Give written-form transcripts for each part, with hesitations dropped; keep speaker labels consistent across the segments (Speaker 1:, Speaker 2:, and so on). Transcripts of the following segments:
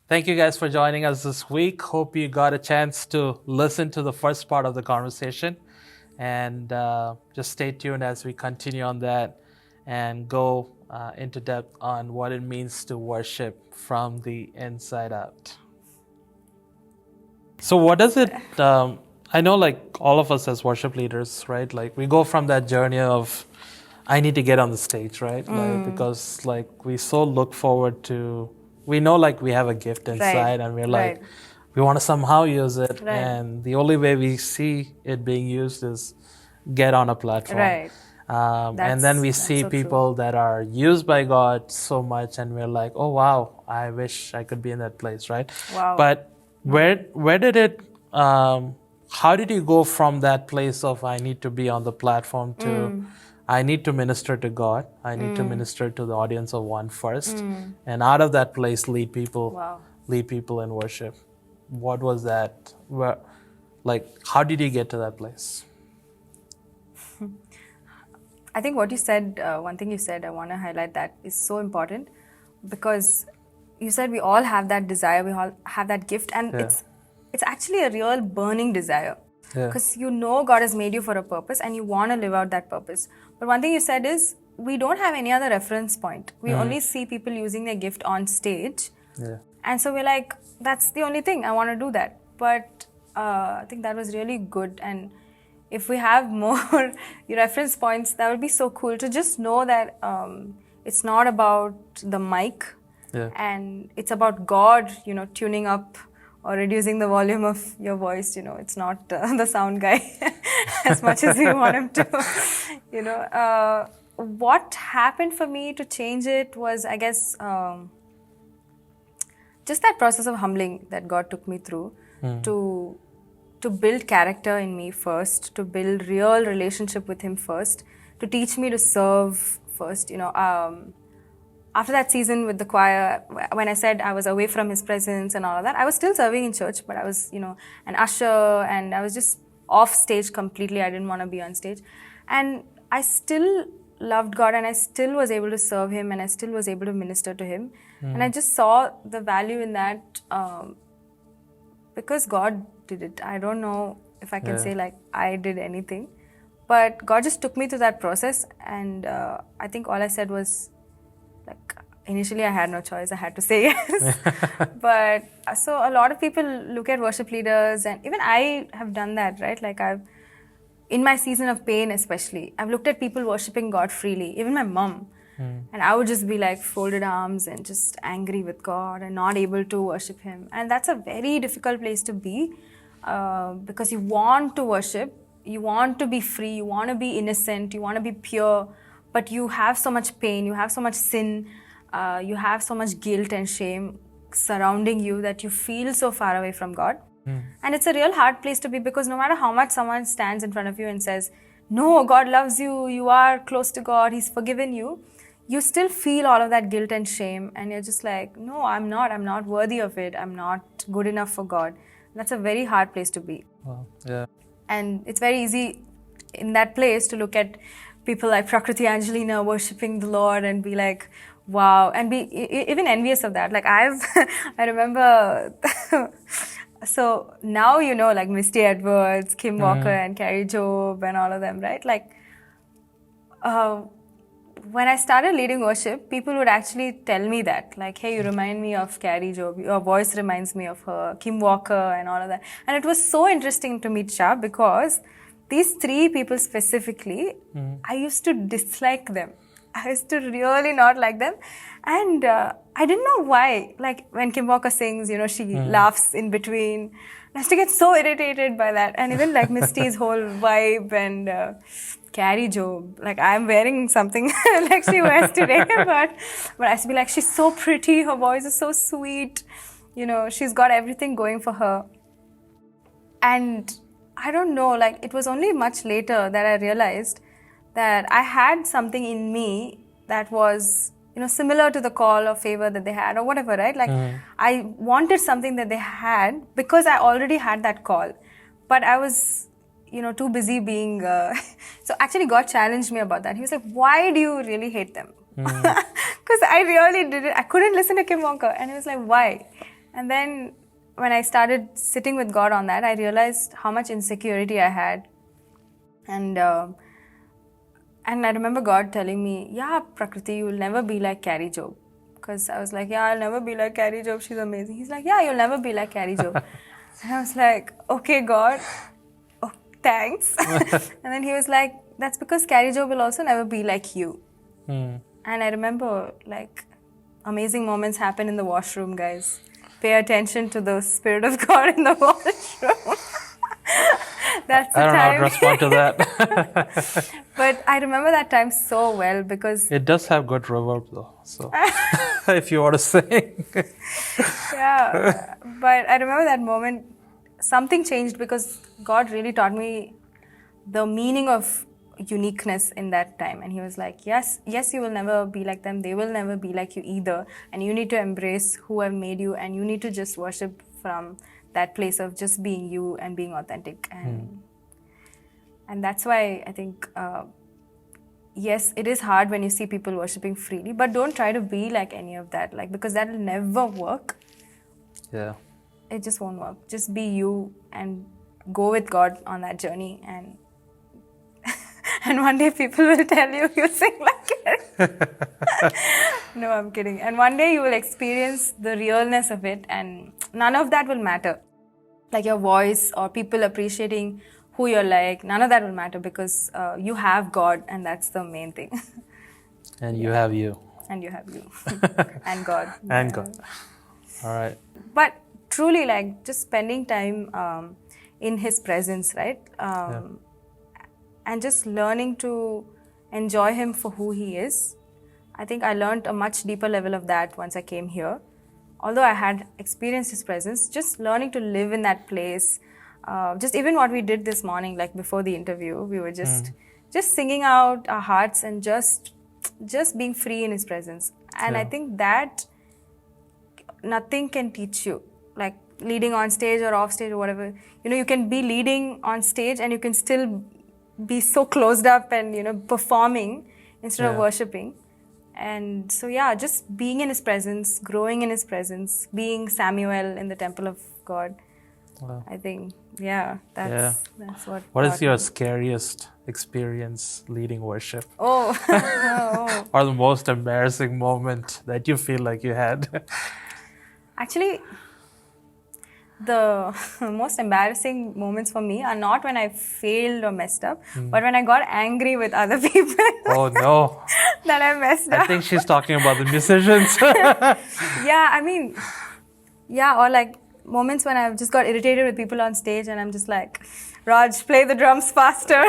Speaker 1: Thank you guys for joining us this week. Hope you got a chance to listen to the first part of the conversation. And just stay tuned as we continue on that and go into depth on what it means to worship from the inside out. So, what does it, I know like all of us as worship leaders, right? Like we go from that journey of, I need to get on the stage, right? Like, because like we so look forward to, we know like we have a gift inside and we're like, we want to somehow use it. And the only way we see it being used is get on a platform. And then we see
Speaker 2: so true.
Speaker 1: people that are used by God so much and we're like, oh wow, I wish I could be in that place, right?
Speaker 2: Wow.
Speaker 1: But where did it, how did you go from that place of I need to be on the platform to I need to minister to God, I need to minister to the audience of one first, and out of that place lead people in worship? What was that? Like, how did you get to that place?
Speaker 2: I think what you said, one thing you said, I want to highlight that is so important, because you said we all have that desire, we all have that gift, and it's actually a real burning desire. Because you know God has made you for a purpose and you want to live out that purpose. But one thing you said is, we don't have any other reference point. We only see people using their gift on stage. And so we're like, that's the only thing, I want to do that. But I think that was really good. And if we have more reference points, that would be so cool to just know that it's not about the mic and it's about God, tuning up or reducing the volume of your voice. It's not the sound guy as much as you want him to. What happened for me to change it was, I guess, just that process of humbling that God took me through to build character in me first, to build real relationship with Him first, to teach me to serve first. After that season with the choir, when I said I was away from His presence and all of that, I was still serving in church, but I was, an usher, and I was just off stage completely. I didn't want to be on stage. And I still loved God, and I still was able to serve Him, and I still was able to minister to Him. And I just saw the value in that because God did it. I don't know if I can say like I did anything, but God just took me through that process. And I think all I said was, like, initially I had no choice, I had to say yes. But so a lot of people look at worship leaders, and even I have done that, right? Like, in my season of pain especially, I've looked at people worshiping God freely, even my mom. And I would just be like folded arms and just angry with God and not able to worship Him. And that's a very difficult place to be, because you want to worship, you want to be free, you want to be innocent, you want to be pure, but you have so much pain, you have so much sin, you have so much guilt and shame surrounding you that you feel so far away from God. And it's a real hard place to be, because no matter how much someone stands in front of you and says, no, God loves you, you are close to God, He's forgiven you, you still feel all of that guilt and shame, and you're just like, no, I'm not worthy of it, I'm not good enough for God. That's a very hard place to be.
Speaker 1: Wow.
Speaker 2: And it's very easy in that place to look at people like Prakruthi Angelina worshiping the Lord and be like, wow, and be even envious of that. Like, I remember, so now like Misty Edwards, Kim Walker and Carrie Job and all of them, right? Like, when I started leading worship, people would actually tell me that, like, hey, you remind me of Carrie Job, your voice reminds me of her, Kim Walker and all of that. And it was so interesting to meet Shah, because these three people specifically, I used to dislike them. I used to really not like them. And I didn't know why. Like, when Kim Walker sings, she laughs in between. I used to get so irritated by that. And even like Misty's whole vibe, and Carrie Job, like, I'm wearing something like she wears today, but I used to be like, she's so pretty, her voice is so sweet, she's got everything going for her. And I don't know, like, it was only much later that I realized that I had something in me that was, similar to the call or favor that they had or whatever, right? Like, I wanted something that they had because I already had that call. But I was, too busy being... So actually God challenged me about that. He was like, why do you really hate them? Because I really didn't... I couldn't listen to Kim Walker. And he was like, why? And then when I started sitting with God on that, I realized how much insecurity I had. And I remember God telling me, yeah, Prakruthi, you will never be like Carrie Job. Because I was like, yeah, I'll never be like Carrie Job. She's amazing. He's like, yeah, you'll never be like Carrie Job. And I was like, okay, God. Oh, thanks. And then he was like, that's because Carrie Job will also never be like you. And I remember like amazing moments happen in the washroom, guys. Pay attention to the Spirit of God in the washroom. That's the
Speaker 1: I don't know how to
Speaker 2: time.
Speaker 1: respond to that.
Speaker 2: But I remember that time so well because
Speaker 1: It does have good reverb though. So if you want to sing.
Speaker 2: yeah, but I remember that moment, something changed because God really taught me the meaning of uniqueness in that time. And he was like, yes, you will never be like them. They will never be like you either. And you need to embrace who have made you, and you need to just worship from that place of just being you and being authentic. And that's why I think, yes, it is hard when you see people worshipping freely, but don't try to be like any of that, like, because that will never work.
Speaker 1: Yeah.
Speaker 2: It just won't work. Just be you and go with God on that journey, and and one day people will tell you sing like it. No, I'm kidding. And one day you will experience the realness of it, and none of that will matter. Like your voice or people appreciating who you're like, none of that will matter because you have God, and that's the main thing.
Speaker 1: And you have you.
Speaker 2: And you have you. And God.
Speaker 1: And
Speaker 2: Yeah.
Speaker 1: God. All right.
Speaker 2: But truly, like, just spending time in His presence, right? And just learning to enjoy Him for who He is. I think I learned a much deeper level of that once I came here. Although I had experienced His presence, just learning to live in that place. Just even what we did this morning, like before the interview, we were just singing out our hearts and just being free in His presence. And I think that nothing can teach you, like leading on stage or off stage or whatever. You know, you can be leading on stage and you can still be so closed up and, you know, performing instead of worshiping. And so, yeah, just being in His presence, growing in His presence, being Samuel in the temple of God.
Speaker 1: Wow.
Speaker 2: I think, that's what.
Speaker 1: What is your scariest experience leading worship?
Speaker 2: Oh.
Speaker 1: Or the most embarrassing moment that you feel like you had?
Speaker 2: Actually, the most embarrassing moments for me are not when I failed or messed up, but when I got angry with other people.
Speaker 1: Oh no.
Speaker 2: That I messed up.
Speaker 1: I think she's talking about the musicians.
Speaker 2: Yeah, I mean, or like moments when I've just got irritated with people on stage and I'm just like, Raj, play the drums faster.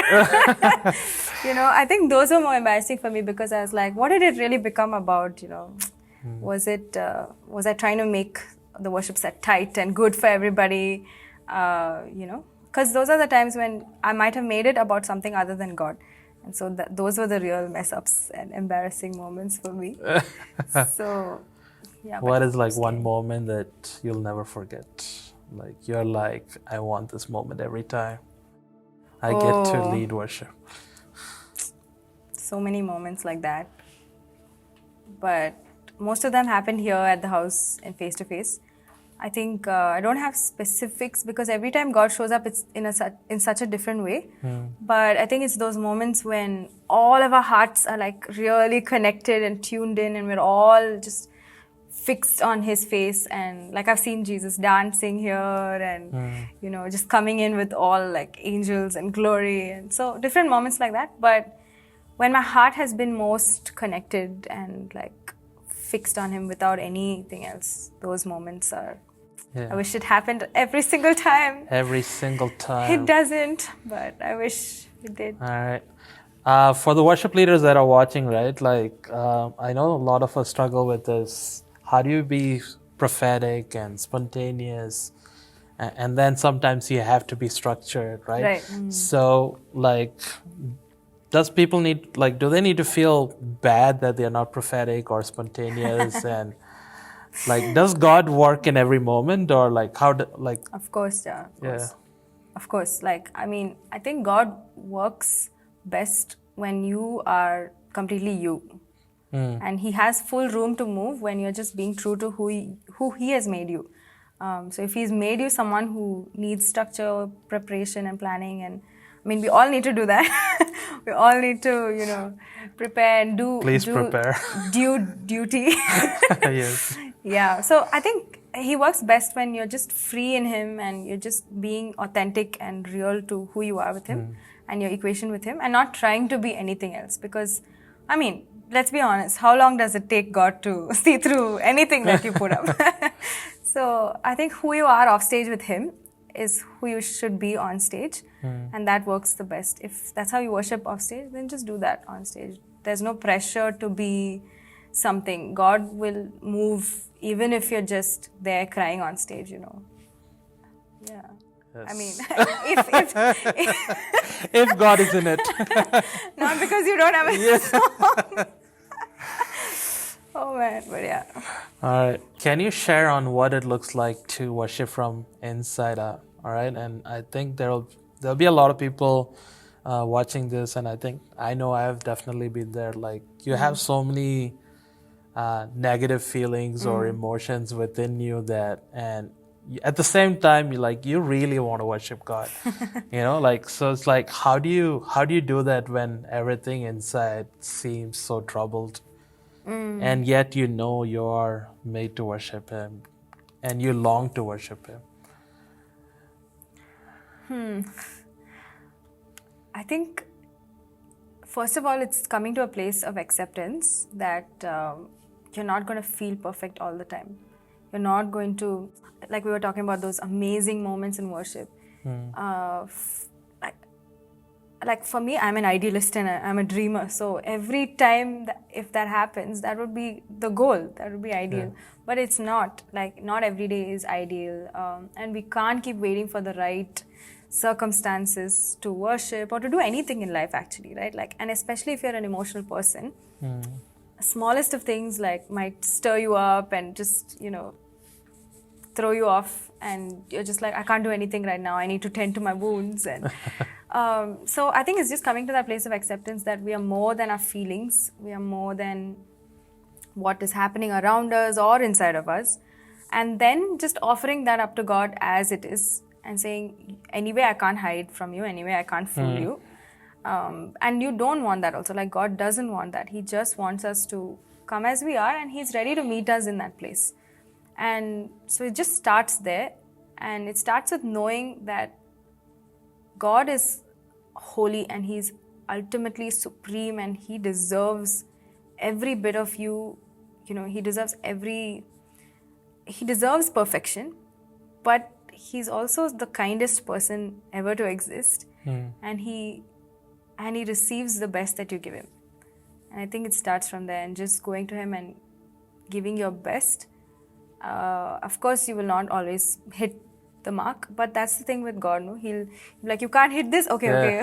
Speaker 2: You know, I think those were more embarrassing for me because I was like, what did it really become about, you know? Was I trying to make the worship set tight and good for everybody, you know? Because those are the times when I might have made it about something other than God. And so those were the real mess-ups and embarrassing moments for me. So, yeah.
Speaker 1: What is like one moment that you'll never forget? Like you're like, I want this moment every time I get to lead worship.
Speaker 2: So many moments like that. But most of them happened here at the house and face-to-face. I think I don't have specifics because every time God shows up, it's in such a different way. But I think it's those moments when all of our hearts are like really connected and tuned in, and we're all just fixed on His face. And like I've seen Jesus dancing here, and you know, just coming in with all like angels and glory, and so different moments like that. But when my heart has been most connected and like fixed on Him without anything else, those moments are, I wish it happened every single time.
Speaker 1: Every single time.
Speaker 2: It doesn't, but I wish it did.
Speaker 1: All right. For the worship leaders that are watching, right, like I know a lot of us struggle with this. How do you be prophetic and spontaneous? And then sometimes you have to be structured, right?
Speaker 2: Right.
Speaker 1: So, like, do they need to feel bad that they're not prophetic or spontaneous? And like, does God work in every moment, or like
Speaker 2: Of course, yeah. Of course. Like, I mean, I think God works best when you are completely you. And He has full room to move when you're just being true to who he has made you. So if He's made you someone who needs structure, preparation, and planning, and I mean, we all need to do that. We all need to, prepare and
Speaker 1: Please
Speaker 2: do
Speaker 1: prepare.
Speaker 2: duty.
Speaker 1: Yes.
Speaker 2: Yeah. So I think He works best when you're just free in Him and you're just being authentic and real to who you are with Him and your equation with Him, and not trying to be anything else. Because, I mean, let's be honest, how long does it take God to see through anything that you put up? So I think who you are off stage with Him is who you should be on stage, and that works the best. If that's how you worship off stage, then just do that on stage. There's no pressure to be something. God will move even if you're just there crying on stage, Yeah.
Speaker 1: Yes.
Speaker 2: I mean, if
Speaker 1: If God is in it.
Speaker 2: not because you don't have a
Speaker 1: Yes.
Speaker 2: song. Oh man, but yeah.
Speaker 1: All right. Can you share on what it looks like to worship from inside out? All right. And I think there'll be a lot of people watching this, and I know I've definitely been there. Like, you have so many negative feelings or emotions within you and at the same time you really want to worship God. So it's like, how do you do that when everything inside seems so troubled? And yet you're made to worship Him and you long to worship Him.
Speaker 2: I think, first of all, it's coming to a place of acceptance that you're not going to feel perfect all the time. You're not going to, like we were talking about those amazing moments in worship. Like for me, I'm an idealist and I'm a dreamer. So every time, if that happens, that would be the goal. That would be ideal. Yeah. But it's not. Like, not every day is ideal. And we can't keep waiting for the right circumstances to worship or to do anything in life, actually, right? Like, and especially if you're an emotional person, smallest of things like might stir you up and just, throw you off, and you're just like, I can't do anything right now. I need to tend to my wounds. And so I think it's just coming to that place of acceptance that we are more than our feelings. We are more than what is happening around us or inside of us. And then just offering that up to God as it is and saying, anyway, I can't hide from you. Anyway, I can't fool you. And you don't want that also. Like, God doesn't want that. He just wants us to come as we are, and He's ready to meet us in that place. And so it just starts there, and it starts with knowing that God is holy and He's ultimately supreme, and He deserves every bit of you. He deserves perfection, but He's also the kindest person ever to exist, and He receives the best that you give Him. And I think it starts from there, and just going to Him and giving your best. Of course, you will not always hit the mark, but that's the thing with God, no? He'll be like, you can't hit this? Okay,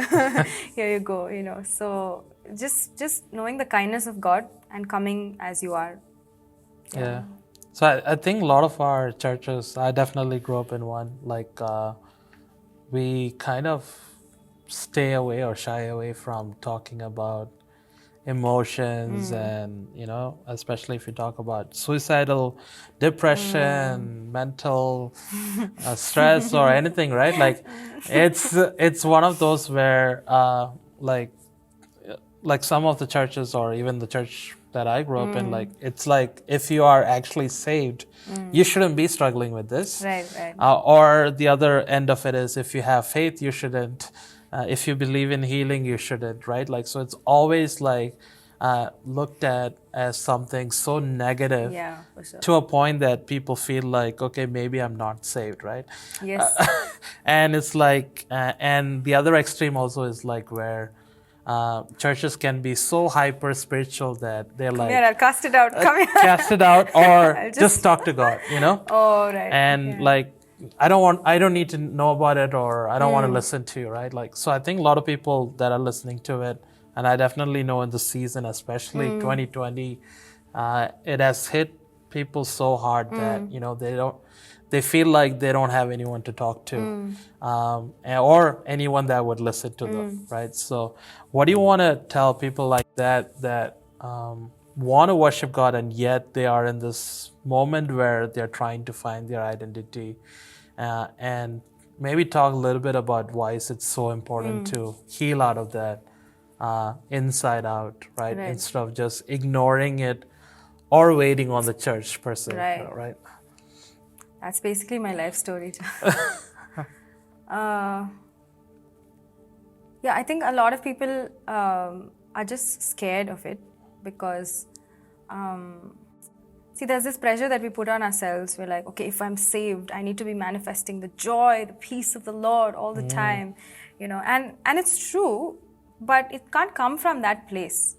Speaker 2: here you go, So just knowing the kindness of God and coming as you are.
Speaker 1: Yeah. So I think a lot of our churches, I definitely grew up in one, like we kind of stay away or shy away from talking about emotions and especially if you talk about suicidal depression, mental stress or anything, right? Like it's one of those where like some of the churches or even the church that I grew up in, like it's like if you are actually saved, you shouldn't be struggling with this,
Speaker 2: right.
Speaker 1: Or the other end of it is, if you have faith, you shouldn't. If you believe in healing, you shouldn't, right? Like, so it's always like looked at as something so negative,
Speaker 2: for sure.
Speaker 1: to a point that people feel like, okay, maybe I'm not saved, right?
Speaker 2: Yes.
Speaker 1: And it's like, and the other extreme also is like where churches can be so hyper spiritual that they're like,
Speaker 2: I'll cast it out. Come here.
Speaker 1: Cast it out, or just talk to God,
Speaker 2: Oh, right.
Speaker 1: And like, I don't need to know about it, or I don't want to listen to you, right? Like, so I think a lot of people that are listening to it, and I definitely know in the season, especially 2020, it has hit people so hard that, they feel like they don't have anyone to talk to, or anyone that would listen to them, right? So what do you want to tell people like that want to worship God, and yet they are in this moment where they're trying to find their identity. And maybe talk a little bit about why is it so important to heal out of that inside out, right?
Speaker 2: Right.
Speaker 1: Instead of just ignoring it or waiting on the church per se, right?
Speaker 2: That's basically my life story. Yeah, I think a lot of people are just scared of it because, see, there's this pressure that we put on ourselves. We're like, okay, if I'm saved, I need to be manifesting the joy, the peace of the Lord all the time, you know. And it's true, but it can't come from that place.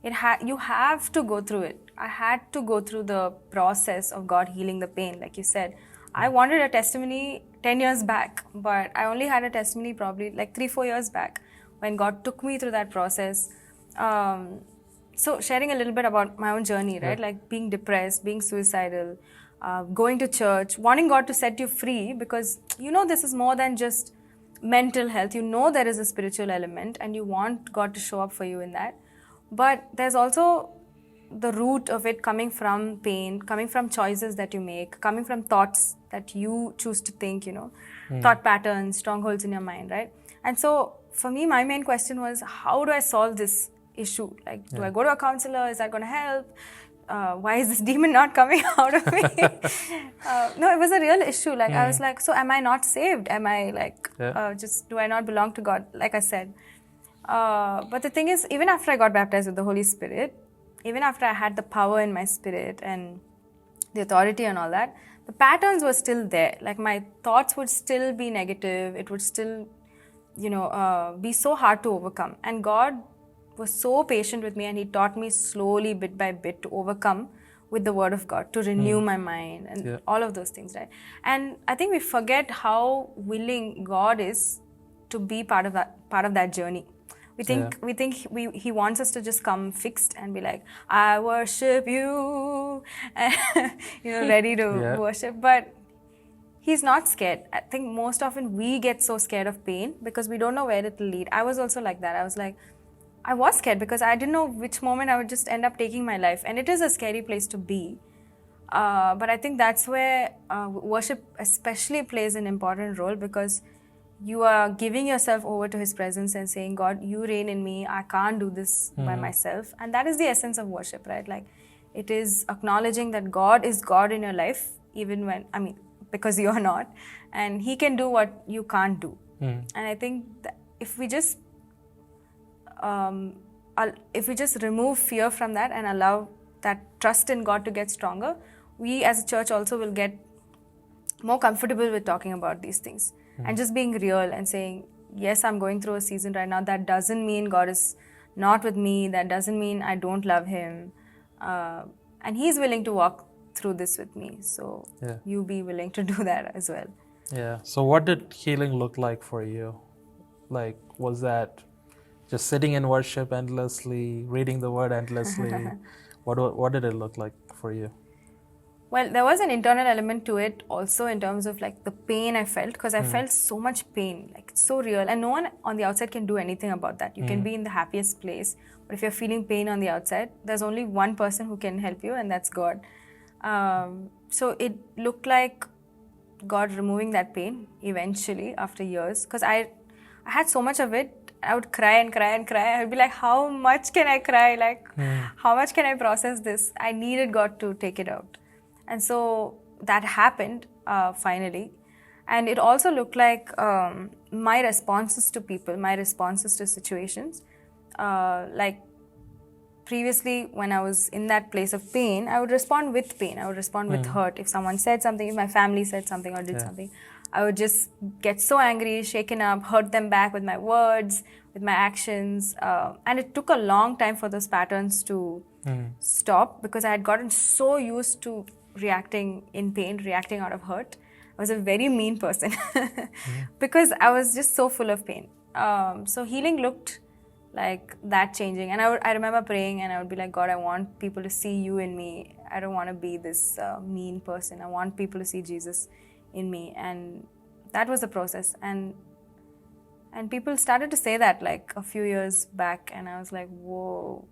Speaker 2: You have to go through it. I had to go through the process of God healing the pain, like you said. I wanted a testimony 10 years back, but I only had a testimony probably like 3-4 years back when God took me through that process. So sharing a little bit about my own journey, right? Like being depressed, being suicidal, going to church, wanting God to set you free, because you know this is more than just mental health. You know there is a spiritual element and you want God to show up for you in that. But there's also the root of it coming from pain, coming from choices that you make, coming from thoughts that you choose to think, you know, thought patterns, strongholds in your mind, right? And so for me, my main question was, how do I solve this issue? Like, do I go to a counselor? Is that going to help? Why is this demon not coming out of me? No, it was a real issue. Like, I was like, so am I not saved? Am I like, do I not belong to God? Like I said. But the thing is, even after I got baptized with the Holy Spirit, even after I had the power in my spirit and the authority and all that, the patterns were still there. Like my thoughts would still be negative. It would still, you know, be so hard to overcome. And God was so patient with me, and He taught me slowly, bit by bit, to overcome with the Word of God, to renew my mind and all of those things, right? And I think we forget how willing God is to be part of that journey. We think He wants us to just come fixed and be like, I worship you, and, you know, ready to worship. But He's not scared. I think most often we get so scared of pain because we don't know where it will lead. I was also like that. I was scared because I didn't know which moment I would just end up taking my life. And it is a scary place to be. But I think that's where worship especially plays an important role, because you are giving yourself over to His presence and saying, God, you reign in me. I can't do this by myself. And that is the essence of worship, right? Like, it is acknowledging that God is God in your life, even when, because you are not. And He can do what you can't do. And I think that if we just remove fear from that and allow that trust in God to get stronger, we as a church also will get more comfortable with talking about these things. And just being real and saying, yes, I'm going through a season right now. That doesn't mean God is not with me. That doesn't mean I don't love Him. And He's willing to walk through this with me. So you be willing to do that as well.
Speaker 1: Yeah. So what did healing look like for you? Like, was that just sitting in worship endlessly, reading the Word endlessly? What did it look like for you?
Speaker 2: Well, there was an internal element to it also, in terms of like the pain I felt, because I felt so much pain, like it's so real, and no one on the outside can do anything about that. You can be in the happiest place, but if you're feeling pain on the outside, there's only one person who can help you, and that's God. So it looked like God removing that pain eventually after years, because I had so much of it. I would cry and cry and cry. I would be like, how much can I cry? Like, how much can I process this? I needed God to take it out. And so that happened finally. And it also looked like my responses to people, my responses to situations. Like previously, when I was in that place of pain, I would respond with pain. I would respond with hurt. If someone said something, if my family said something or did something, I would just get so angry, shaken up, hurt them back with my words, with my actions. And it took a long time for those patterns to stop, because I had gotten so used to reacting in pain, reacting out of hurt. I was a very mean person because I was just so full of pain. So healing looked like that changing. And I remember praying, and I would be like, God, I want people to see you in me. I don't want to be this mean person. I want people to see Jesus in me. And that was the process. And people started to say that like a few years back, and I was like, whoa.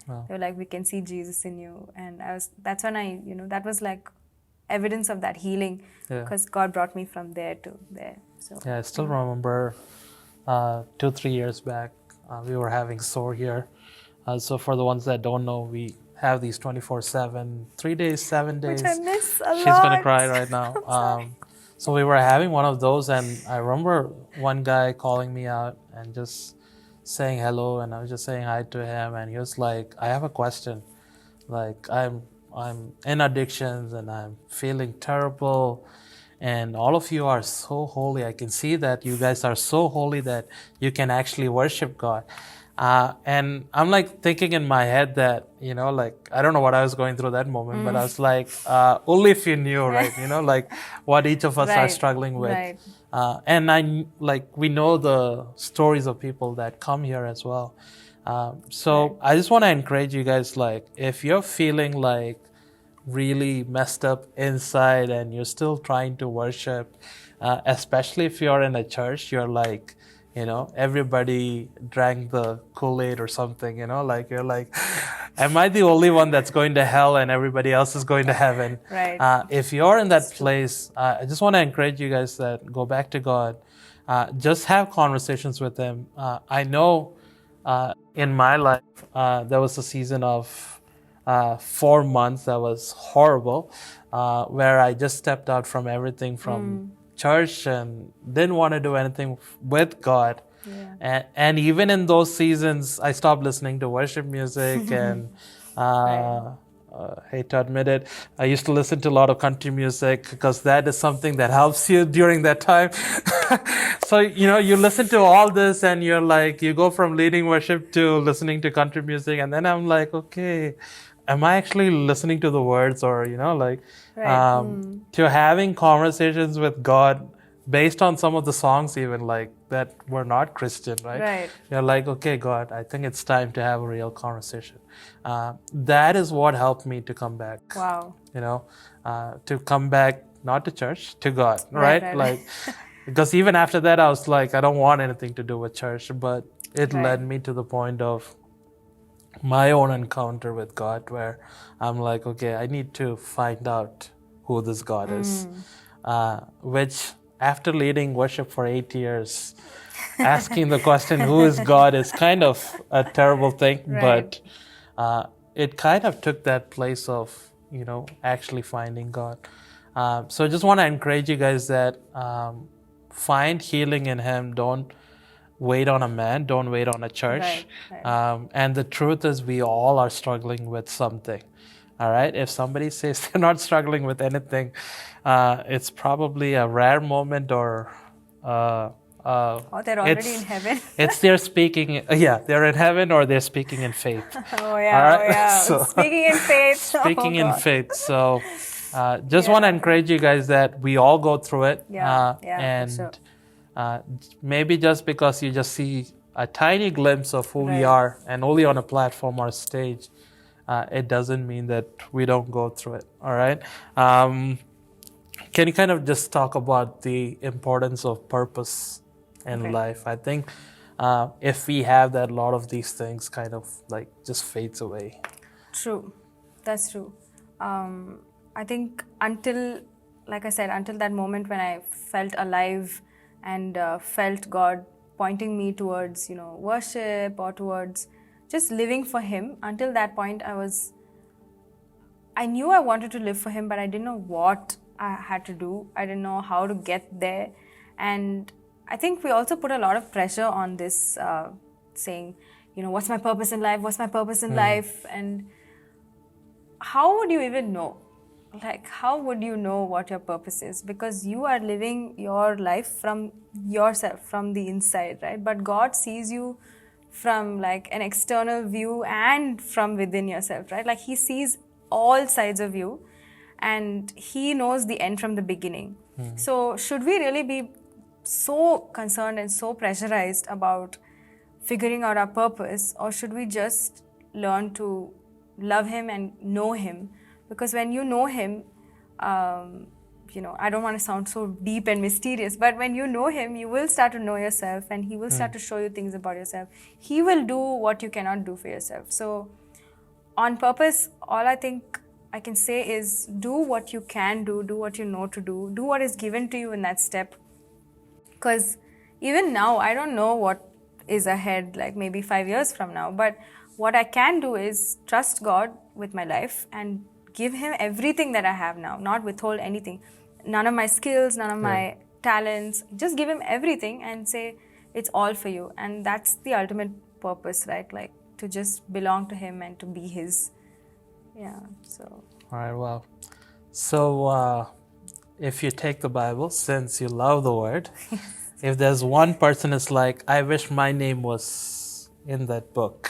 Speaker 1: Wow.
Speaker 2: They were like, we can see Jesus in you. And that's when that was like evidence of that healing,
Speaker 1: Yeah.
Speaker 2: because God brought me from there to there. So
Speaker 1: Yeah, I still remember 2-3 years back, we were having SOAR here. So for the ones that don't know, we have these 24/7, 3 days, 7 days.
Speaker 2: which I miss a lot.
Speaker 1: She's gonna cry right now.
Speaker 2: I'm sorry.
Speaker 1: So we were having one of those, and I remember one guy calling me out and just saying hello, and I was just saying hi to him, and he was like, "I have a question. Like, I'm in addictions, and I'm feeling terrible, and all of you are so holy. I can see that you guys are so holy that you can actually worship God." And I'm like thinking in my head that, like, I don't know what I was going through that moment, but I was like, only if you knew, right? Like what each of us are
Speaker 2: Right,
Speaker 1: struggling with.
Speaker 2: right.
Speaker 1: And we know the stories of people that come here as well. So I just want to encourage you guys, like, if you're feeling like really messed up inside and you're still trying to worship, especially if you're in a church, you're like, everybody drank the Kool-Aid or something, like you're like, am I the only one that's going to hell and everybody else is going to heaven?
Speaker 2: Right.
Speaker 1: If you're in that place, I just want to encourage you guys that go back to God. Just have conversations with Him. I know in my life, there was a season of 4 months that was horrible, where I just stepped out from everything from church and didn't want to do anything with God.
Speaker 2: Yeah.
Speaker 1: And even in those seasons, I stopped listening to worship music and hate to admit it, I used to listen to a lot of country music because that is something that helps you during that time. So, you listen to all this and you're like, you go from leading worship to listening to country music. And then I'm like, okay, am I actually listening to the words, or, to having conversations with God based on some of the songs even like that were not Christian, right?
Speaker 2: Right.
Speaker 1: You're like, okay, God, I think it's time to have a real conversation. That is what helped me to come back.
Speaker 2: Wow.
Speaker 1: To come back, not to church, to God, right?
Speaker 2: Right.
Speaker 1: Like, because even after that, I was like, I don't want anything to do with church, but it led me to the point of my own encounter with God, where I'm like, okay, I need to find out who this God is. Which, after leading worship for 8 years, asking the question, who is God, is kind of a terrible thing, but it kind of took that place of, actually finding God. So I just want to encourage you guys that find healing in Him. Don't wait on a man. Don't wait on a church.
Speaker 2: Right.
Speaker 1: And the truth is, we all are struggling with something. All right. If somebody says they're not struggling with anything, it's probably a rare moment, or
Speaker 2: they're already in heaven.
Speaker 1: It's they're speaking. They're in heaven, or they're speaking in faith.
Speaker 2: Oh yeah.
Speaker 1: All right? So,
Speaker 2: speaking in faith.
Speaker 1: Speaking in faith. So, just want to encourage you guys that we all go through it. And
Speaker 2: for sure.
Speaker 1: Maybe just because you just see a tiny glimpse of who we are, and only on a platform or stage, it doesn't mean that we don't go through it. All right. Can you kind of just talk about the importance of purpose in life? I think if we have that, a lot of these things kind of like just fades away.
Speaker 2: True. That's true. I think until that moment when I felt alive and felt God pointing me towards, worship, or towards just living for Him, until that point I knew I wanted to live for Him, but I didn't know what I had to do. I didn't know how to get there. And I think we also put a lot of pressure on this, saying, what's my purpose in life? What's my purpose in life? And how would you even know? Like, how would you know what your purpose is? Because you are living your life from yourself, from the inside, right? But God sees you from like an external view and from within yourself, right? Like, He sees all sides of you, and He knows the end from the beginning. So should we really be so concerned and so pressurized about figuring out our purpose, or should we just learn to love Him and know Him? Because when you know Him, I don't want to sound so deep and mysterious, but when you know Him, you will start to know yourself, and He will start to show you things about yourself. He will do what you cannot do for yourself. So on purpose, all I think I can say is do what you can do what you know to do what is given to you in that step. Because even now, I don't know what is ahead, like maybe 5 years from now. But what I can do is trust God with my life and give Him everything that I have now, not withhold anything. None of my skills, none of my talents. Just give Him everything and say, it's all for you. And that's the ultimate purpose, right? Like to just belong to Him and to be His. Yeah, so.
Speaker 1: All right, well. So, if you take the Bible, since you love the Word, if there's one person is like, I wish my name was in that book,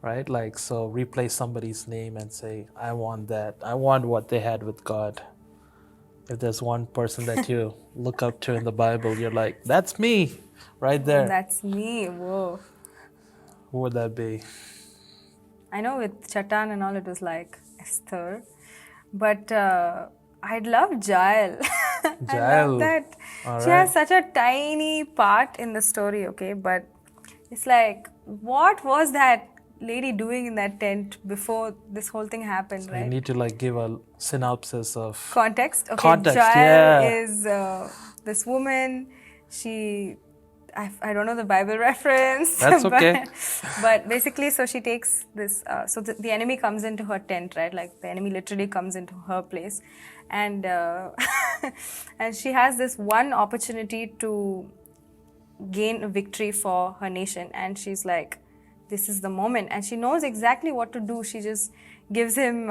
Speaker 1: right? Like, so replace somebody's name and say, I want that. I want what they had with God. If there's one person that you look up to in the Bible, you're like, that's me, right there.
Speaker 2: That's me, whoa.
Speaker 1: Who would that be?
Speaker 2: I know with Chattan and all, it was like Esther. But I'd love Jael. I love that.
Speaker 1: All
Speaker 2: she
Speaker 1: right.
Speaker 2: has such a tiny part in the story, okay? But it's like, what was that lady doing in that tent before this whole thing happened,
Speaker 1: So
Speaker 2: right?
Speaker 1: you need to like give a synopsis of
Speaker 2: Context. Okay,
Speaker 1: Context,
Speaker 2: Jael
Speaker 1: yeah.
Speaker 2: is this woman. I don't know the Bible reference.
Speaker 1: That's okay.
Speaker 2: But basically, so she takes this. So the enemy comes into her tent, right? Like the enemy literally comes into her place, and and she has this one opportunity to gain a victory for her nation, and she's like, this is the moment, and she knows exactly what to do. She just gives him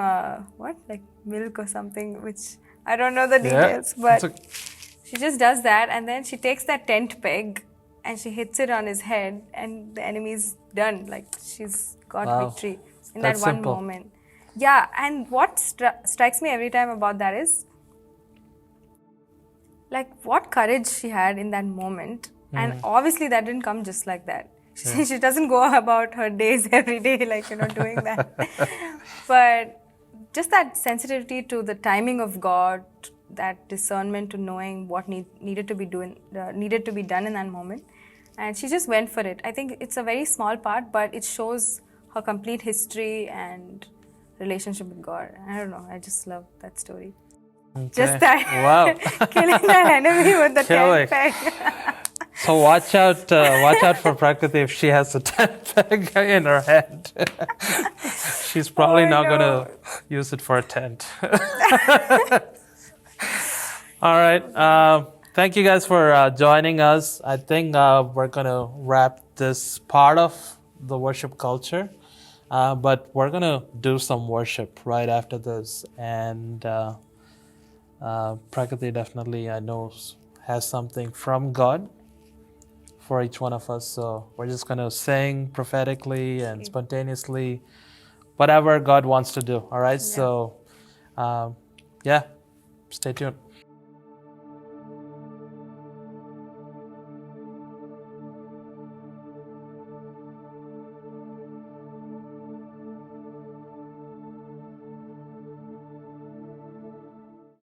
Speaker 2: like milk or something, which I don't know the details, but she just does that, and then she takes that tent peg and she hits it on his head, and the enemy's done. Like she's got victory in that one moment. Yeah, and what strikes me every time about that is like what courage she had in that moment. And obviously that didn't come just like that. She doesn't go about her days every day like, doing that. But just that sensitivity to the timing of God, that discernment to knowing what needed to be done in that moment. And she just went for it. I think it's a very small part, but it shows her complete history and relationship with God. I don't know. I just love that story.
Speaker 1: Okay.
Speaker 2: Just that.
Speaker 1: Wow.
Speaker 2: Killing that enemy with the tent peg.
Speaker 1: So watch out for Prakruthi if she has a tent peg in her head. She's probably not going to use it for a tent. All right. Thank you guys for joining us. I think we're going to wrap this part of the worship culture. But we're going to do some worship right after this. And Prakruthi definitely, I know, has something from God for each one of us. So we're just going to sing prophetically and spontaneously whatever God wants to do. All right. Yeah. So, stay tuned.